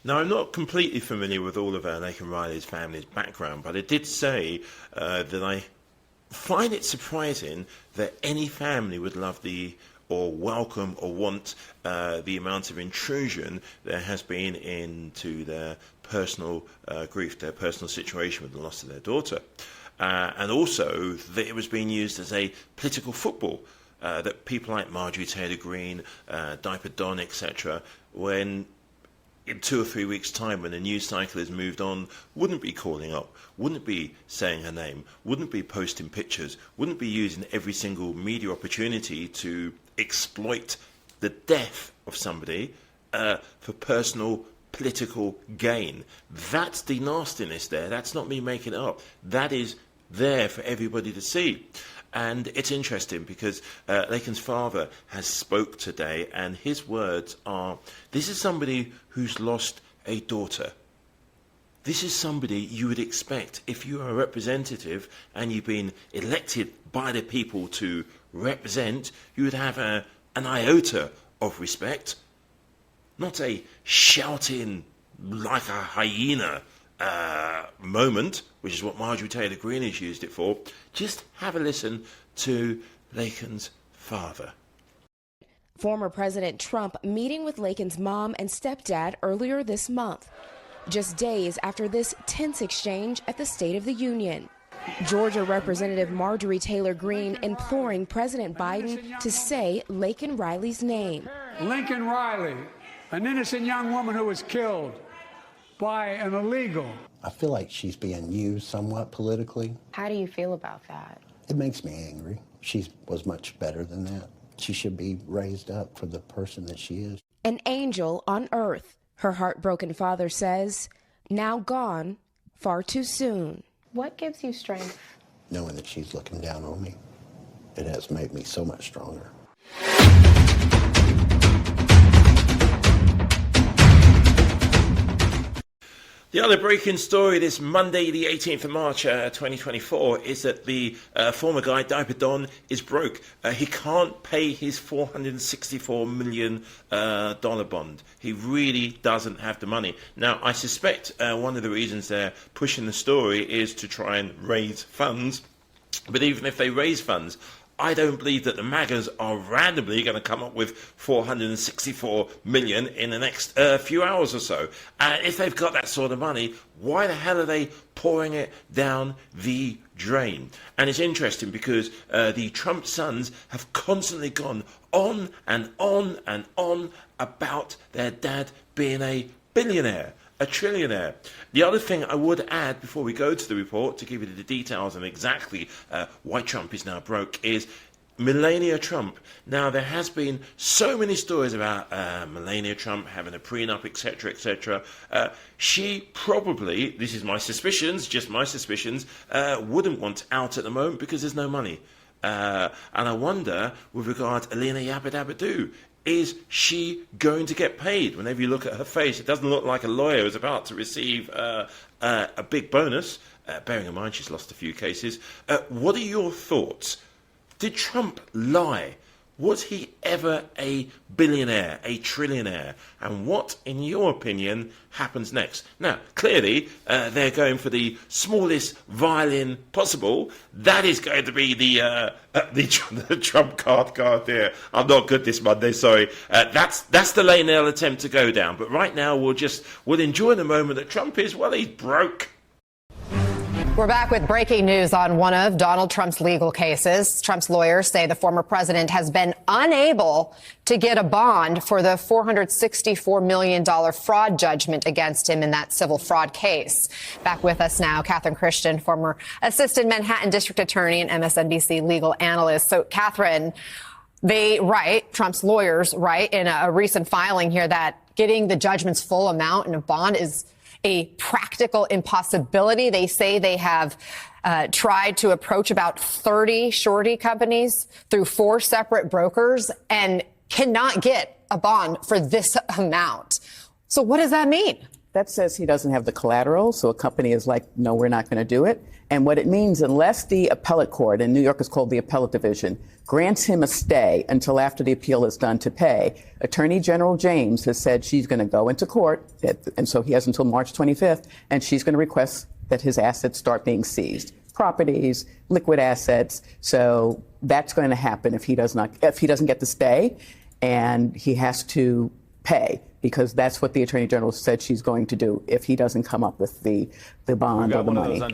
Now, I'm not completely familiar with all of Laken Riley's family's background, but it did say that I find it surprising that any family would love or welcome or want the amount of intrusion there has been into their personal grief, their personal situation with the loss of their daughter. And also that it was being used as a political football, that people like Marjorie Taylor Greene, Diaper Don, etc., when in 2 or 3 weeks' time, when the news cycle has moved on, wouldn't be calling up, wouldn't be saying her name, wouldn't be posting pictures, wouldn't be using every single media opportunity to exploit the death of somebody for personal political gain. That's the nastiness there. That's not me making it up. That is there for everybody to see. And it's interesting because Laken's father has spoke today, and his words are, this is somebody who's lost a daughter. This is somebody you would expect, if you are a representative and you've been elected by the people to represent, you would have an iota of respect, not a shouting like a hyena moment, which is what Marjorie Taylor Greene has used it for. Just have a listen to Laken's father. Former President Trump meeting with Laken's mom and stepdad earlier this month, just days after this tense exchange at the State of the Union. Georgia Representative Marjorie Taylor Greene imploring President Biden to say Laken Riley's name. Lincoln Riley, an innocent young woman who was killed by an illegal. I feel like she's being used somewhat politically. How do you feel about that? It makes me angry. She was much better than that. She should be raised up for the person that she is. An angel on earth, her heartbroken father says, now gone far too soon. What gives you strength? Knowing that she's looking down on me, it has made me so much stronger. The other breaking story this Monday, the 18th of March, 2024, is that the former guy, Diaper Don, is broke. He can't pay his $464 million bond. He really doesn't have the money. Now, I suspect one of the reasons they're pushing the story is to try and raise funds. But even if they raise funds, I don't believe that the MAGAs are randomly going to come up with $464 million in the next few hours or so. If they've got that sort of money, why the hell are they pouring it down the drain? And it's interesting because the Trump sons have constantly gone on and on and on about their dad being a billionaire, a trillionaire. The other thing I would add before we go to the report, to give you the details on exactly why Trump is now broke, is Melania Trump. Now, there has been so many stories about Melania Trump having a prenup, etc., etc. She probably, this is my suspicions, just my suspicions, wouldn't want out at the moment because there's no money. And I wonder, with regard to Alina Yabba-Dabba-Doo, is she going to get paid? Whenever you look at her face, it doesn't look like a lawyer is about to receive a big bonus, bearing in mind she's lost a few cases. What are your thoughts? Did Trump lie? Was he ever a billionaire, a trillionaire? And what, in your opinion, happens next? Now, clearly, they're going for the smallest violin possible. That is going to be the Trump card there. I'm not good this Monday, sorry. That's the lane they'll attempt to go down. But right now, we'll enjoy the moment that Trump is, well, he's broke. We're back with breaking news on one of Donald Trump's legal cases. Trump's lawyers say the former president has been unable to get a bond for the $464 million fraud judgment against him in that civil fraud case. Back with us now, Catherine Christian, former assistant Manhattan district attorney and MSNBC legal analyst. So, Catherine, Trump's lawyers write in a recent filing here that getting the judgment's full amount in a bond is a practical impossibility. They say they have tried to approach about 30 surety companies through 4 separate brokers and cannot get a bond for this amount. So what does that mean? That says he doesn't have the collateral, so a company is like, no, we're not going to do it. And what it means, unless the appellate court, in New York is called the appellate division, grants him a stay until after the appeal is done to pay, Attorney General James has said she's going to go into court, and so he has until March 25th, and she's going to request that his assets start being seized. Properties, liquid assets. So that's going to happen if he doesn't get the stay, and he has to pay, because that's what the Attorney General said she's going to do if he doesn't come up with the bond or the money. On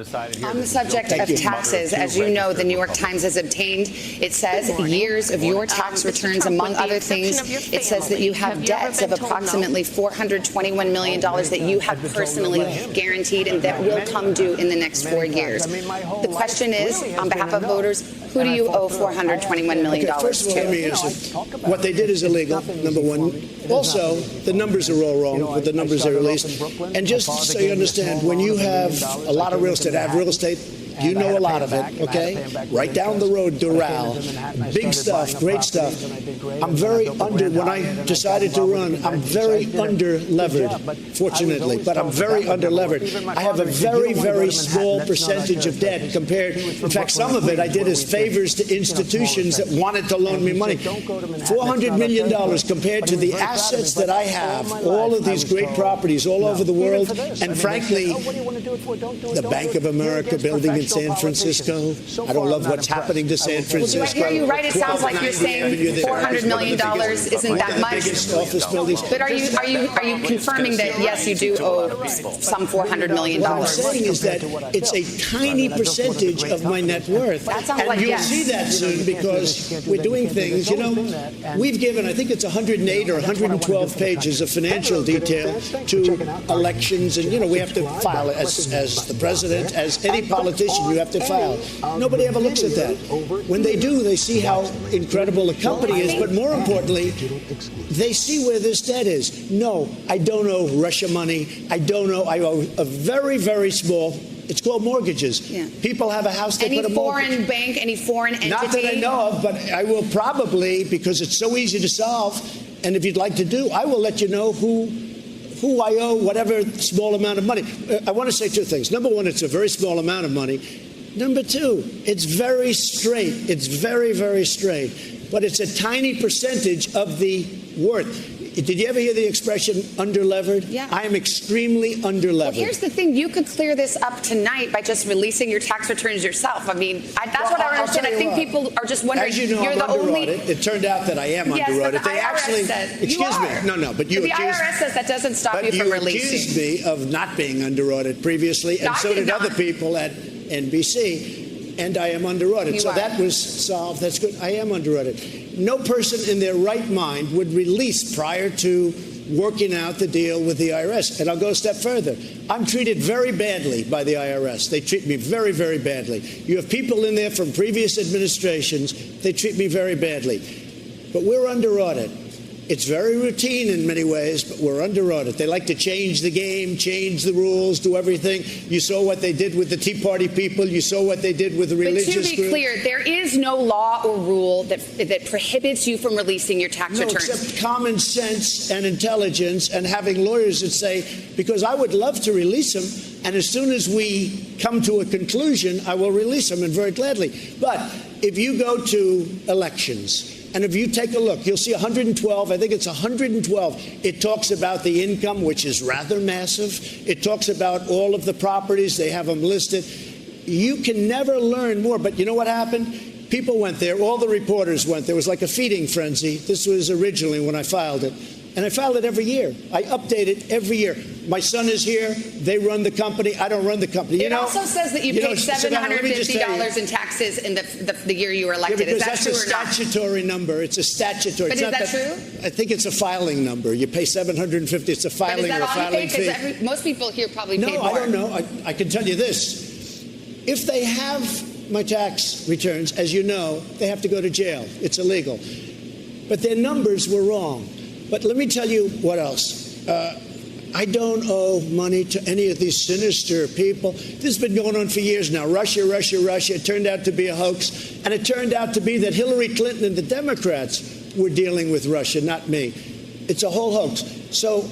the subject of taxes, as you know, the New York Times has obtained, it says, years of your tax returns, among other things. It says that you have debts of approximately $421 million that you have personally guaranteed and that will come due in the next 4 years. The question is, on behalf of voters, who do you owe $421 million to? First of all, let me answer. What they did is illegal, number one. Also, the numbers are all wrong with the numbers they released. And just so you understand, when you have a lot of real estate, I have real estate, you know a lot of it, okay? Right down the road, Doral. Big stuff, great stuff. I'm very when I decided to run, I'm very under-levered, fortunately, but I'm very under-levered. I have a very, very small percentage of debt compared, in fact, some of it I did as favors to institutions that wanted to loan me money. $400 million compared to the assets that I have, all of these great properties all over the world, and frankly, the Bank of America building in San Francisco. I don't love what's happening to San Francisco. Do I hear you right? It sounds like you're saying $400 million isn't that much. Office buildings. But are you confirming that yes, you do owe some $400 million? What I'm saying is that it's a tiny percentage of my net worth, that sounds and like you'll yes. see that soon because we're doing things. You know, we've given, I think it's 108 or 112 pages of financial detail to elections, and you know we have to file it as the president, as any politician. You have to file. Nobody ever looks at that. When they do, they see how incredible the company is, but more importantly, they see where this debt is. No, I don't owe Russia money. I owe a very, very small, it's called mortgages. Yeah. People have a house, they put a mortgage. Any foreign bank, any foreign entity? Not that I know of, but I will probably, because it's so easy to solve, and if you'd like to do, I will let you know who I owe whatever small amount of money. I want to say two things. Number one, it's a very small amount of money. Number two, it's very straight. It's very, very straight. But it's a tiny percentage of the worth. Did you ever hear the expression under-levered? Yeah. I am extremely under-levered. Well, here's the thing. You could clear this up tonight by just releasing your tax returns yourself. I mean, that's what I understand. I think people are just wondering. As you know, you're I'm the under only. audit. It turned out that I am yes, under audit. But the They IRS actually, says excuse me. No, but you the accused IRS says that doesn't stop you from releasing. You accused me of not being under audit previously, and so did other people at NBC. And I am under audit. So that was solved. That's good. I am under audit. No person in their right mind would release prior to working out the deal with the IRS. And I'll go a step further. I'm treated very badly by the IRS. They treat me very, very badly. You have people in there from previous administrations. They treat me very badly. But we're under audit. It's very routine in many ways, but we're under audit. They like to change the game, change the rules, do everything. You saw what they did with the Tea Party people. You saw what they did with the religious group. But to be clear, there is no law or rule that prohibits you from releasing your tax returns. Except common sense and intelligence and having lawyers that say, because I would love to release them, and as soon as we come to a conclusion, I will release them, and very gladly. But if you go to elections, and if you take a look, you'll see 112. I think it's 112. It talks about the income, which is rather massive. It talks about all of the properties. They have them listed. You can never learn more. But you know what happened? People went there. All the reporters went. There was like a feeding frenzy. This was originally when I filed it. And I file it every year. I update it every year. My son is here. They run the company. I don't run the company. It also says that you paid $750 in taxes in the year you were elected. Is that true or not? That's a statutory number. It's a statutory. But is that true? I think it's a filing number. You pay $750. It's a filing or a filing fee. Most people here probably pay more. No, I don't know. I can tell you this. If they have my tax returns, as you know, they have to go to jail. It's illegal. But their numbers were wrong. But let me tell you what else. I don't owe money to any of these sinister people. This has been going on for years now. Russia. It turned out to be a hoax. And it turned out to be that Hillary Clinton and the Democrats were dealing with Russia, not me. It's a whole hoax. So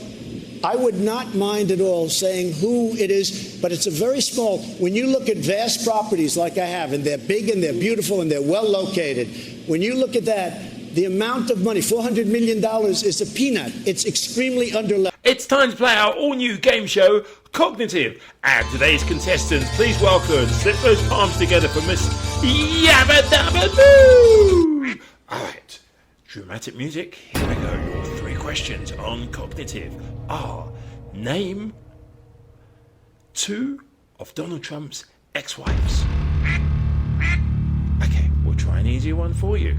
I would not mind at all saying who it is, but it's a very small. When you look at vast properties like I have, and they're big and they're beautiful and they're well located, when you look at that, the amount of money, $400 million, is a peanut. It's extremely underleveraged. It's time to play our all-new game show, Cognitive. And today's contestants, please welcome, slip those palms together for Miss Yabba Dabba Doo! All right, dramatic music, here we go. Your 3 questions on Cognitive are: name 2 of Donald Trump's ex-wives. Okay, we'll try an easier one for you.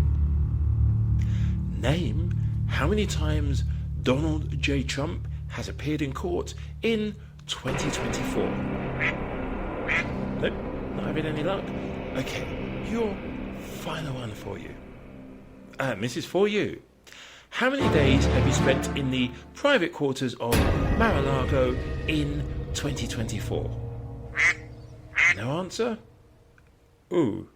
Name how many times Donald J. Trump has appeared in court in 2024. Nope, not having any luck. Okay, your final one for you. This is for you. How many days have you spent in the private quarters of Mar-a-Lago in 2024? No answer? Ooh.